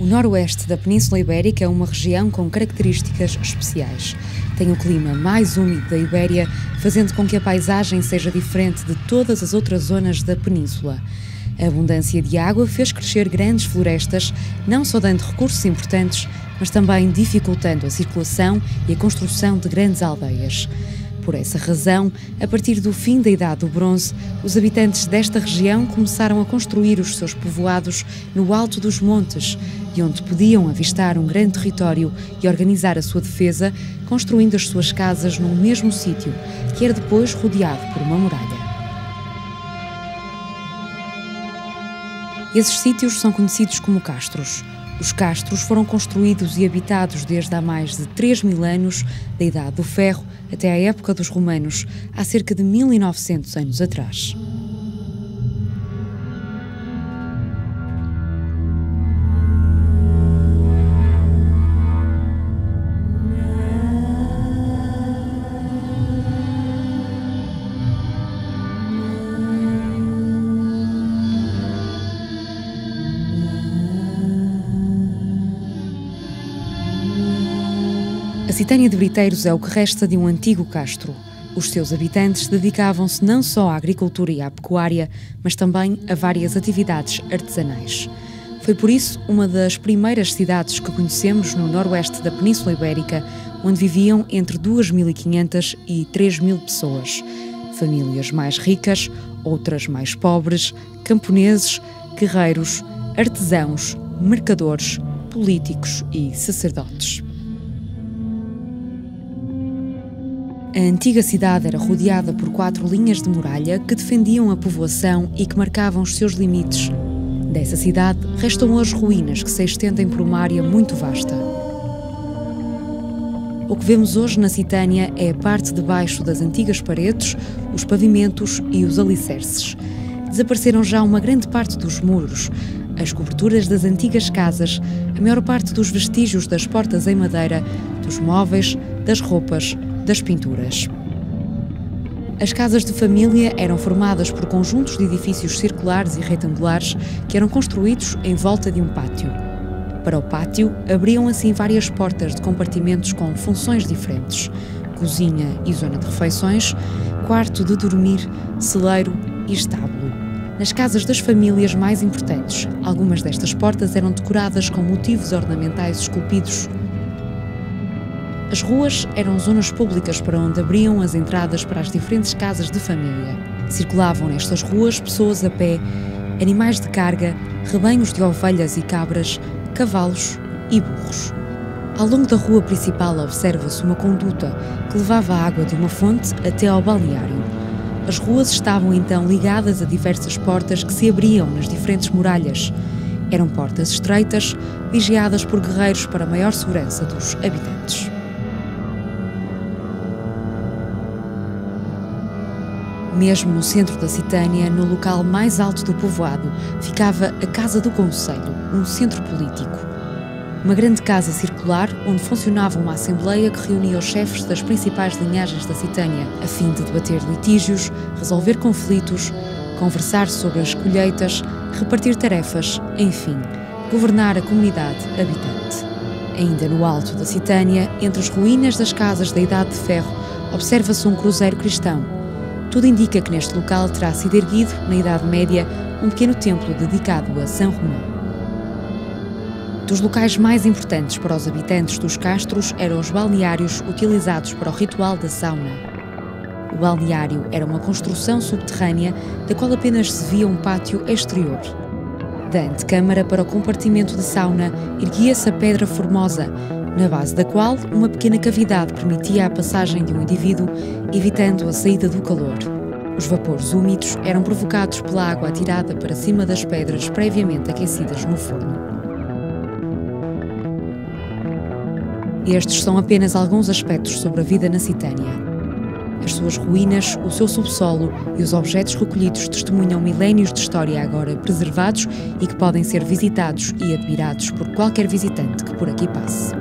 O noroeste da Península Ibérica é uma região com características especiais. Tem o clima mais úmido da Ibéria, fazendo com que a paisagem seja diferente de todas as outras zonas da península. A abundância de água fez crescer grandes florestas, não só dando recursos importantes, mas também dificultando a circulação e a construção de grandes aldeias. Por essa razão, a partir do fim da Idade do Bronze, os habitantes desta região começaram a construir os seus povoados no alto dos montes, e onde podiam avistar um grande território e organizar a sua defesa, construindo as suas casas num mesmo sítio, que era depois rodeado por uma muralha. Esses sítios são conhecidos como castros. Os castros foram construídos e habitados desde há mais de 3.000 anos, da Idade do Ferro até à época dos romanos, há cerca de 1.900 anos atrás. A Citânia de Briteiros é o que resta de um antigo castro. Os seus habitantes dedicavam-se não só à agricultura e à pecuária, mas também a várias atividades artesanais. Foi por isso uma das primeiras cidades que conhecemos no noroeste da Península Ibérica, onde viviam entre 2.500 e 3.000 pessoas. Famílias mais ricas, outras mais pobres, camponeses, guerreiros, artesãos, mercadores, políticos e sacerdotes. A antiga cidade era rodeada por 4 linhas de muralha que defendiam a povoação e que marcavam os seus limites. Dessa cidade restam hoje ruínas que se estendem por uma área muito vasta. O que vemos hoje na Citânia é a parte de baixo das antigas paredes, os pavimentos e os alicerces. Desapareceram já uma grande parte dos muros, as coberturas das antigas casas, a maior parte dos vestígios das portas em madeira, dos móveis, das roupas, das pinturas. As casas de família eram formadas por conjuntos de edifícios circulares e retangulares que eram construídos em volta de um pátio. Para o pátio, abriam assim várias portas de compartimentos com funções diferentes: cozinha e zona de refeições, quarto de dormir, celeiro e estábulo. Nas casas das famílias mais importantes, algumas destas portas eram decoradas com motivos ornamentais esculpidos. As ruas eram zonas públicas para onde abriam as entradas para as diferentes casas de família. Circulavam nestas ruas pessoas a pé, animais de carga, rebanhos de ovelhas e cabras, cavalos e burros. Ao longo da rua principal observa-se uma conduta que levava a água de uma fonte até ao balneário. As ruas estavam então ligadas a diversas portas que se abriam nas diferentes muralhas. Eram portas estreitas, vigiadas por guerreiros para maior segurança dos habitantes. Mesmo no centro da Citânia, no local mais alto do povoado, ficava a Casa do Conselho, um centro político. Uma grande casa circular onde funcionava uma assembleia que reunia os chefes das principais linhagens da Citânia, a fim de debater litígios, resolver conflitos, conversar sobre as colheitas, repartir tarefas, enfim, governar a comunidade habitante. Ainda no alto da Citânia, entre as ruínas das casas da Idade de Ferro, observa-se um cruzeiro cristão. Tudo indica que neste local terá sido erguido, na Idade Média, um pequeno templo dedicado a São Romão. Dos locais mais importantes para os habitantes dos castros eram os balneários utilizados para o ritual da sauna. O balneário era uma construção subterrânea da qual apenas se via um pátio exterior. Da antecâmara para o compartimento de sauna erguia-se a Pedra Formosa, na base da qual uma pequena cavidade permitia a passagem de um indivíduo, evitando a saída do calor. Os vapores úmidos eram provocados pela água atirada para cima das pedras previamente aquecidas no forno. Estes são apenas alguns aspectos sobre a vida na Citânia. As suas ruínas, o seu subsolo e os objetos recolhidos testemunham milénios de história agora preservados e que podem ser visitados e admirados por qualquer visitante que por aqui passe.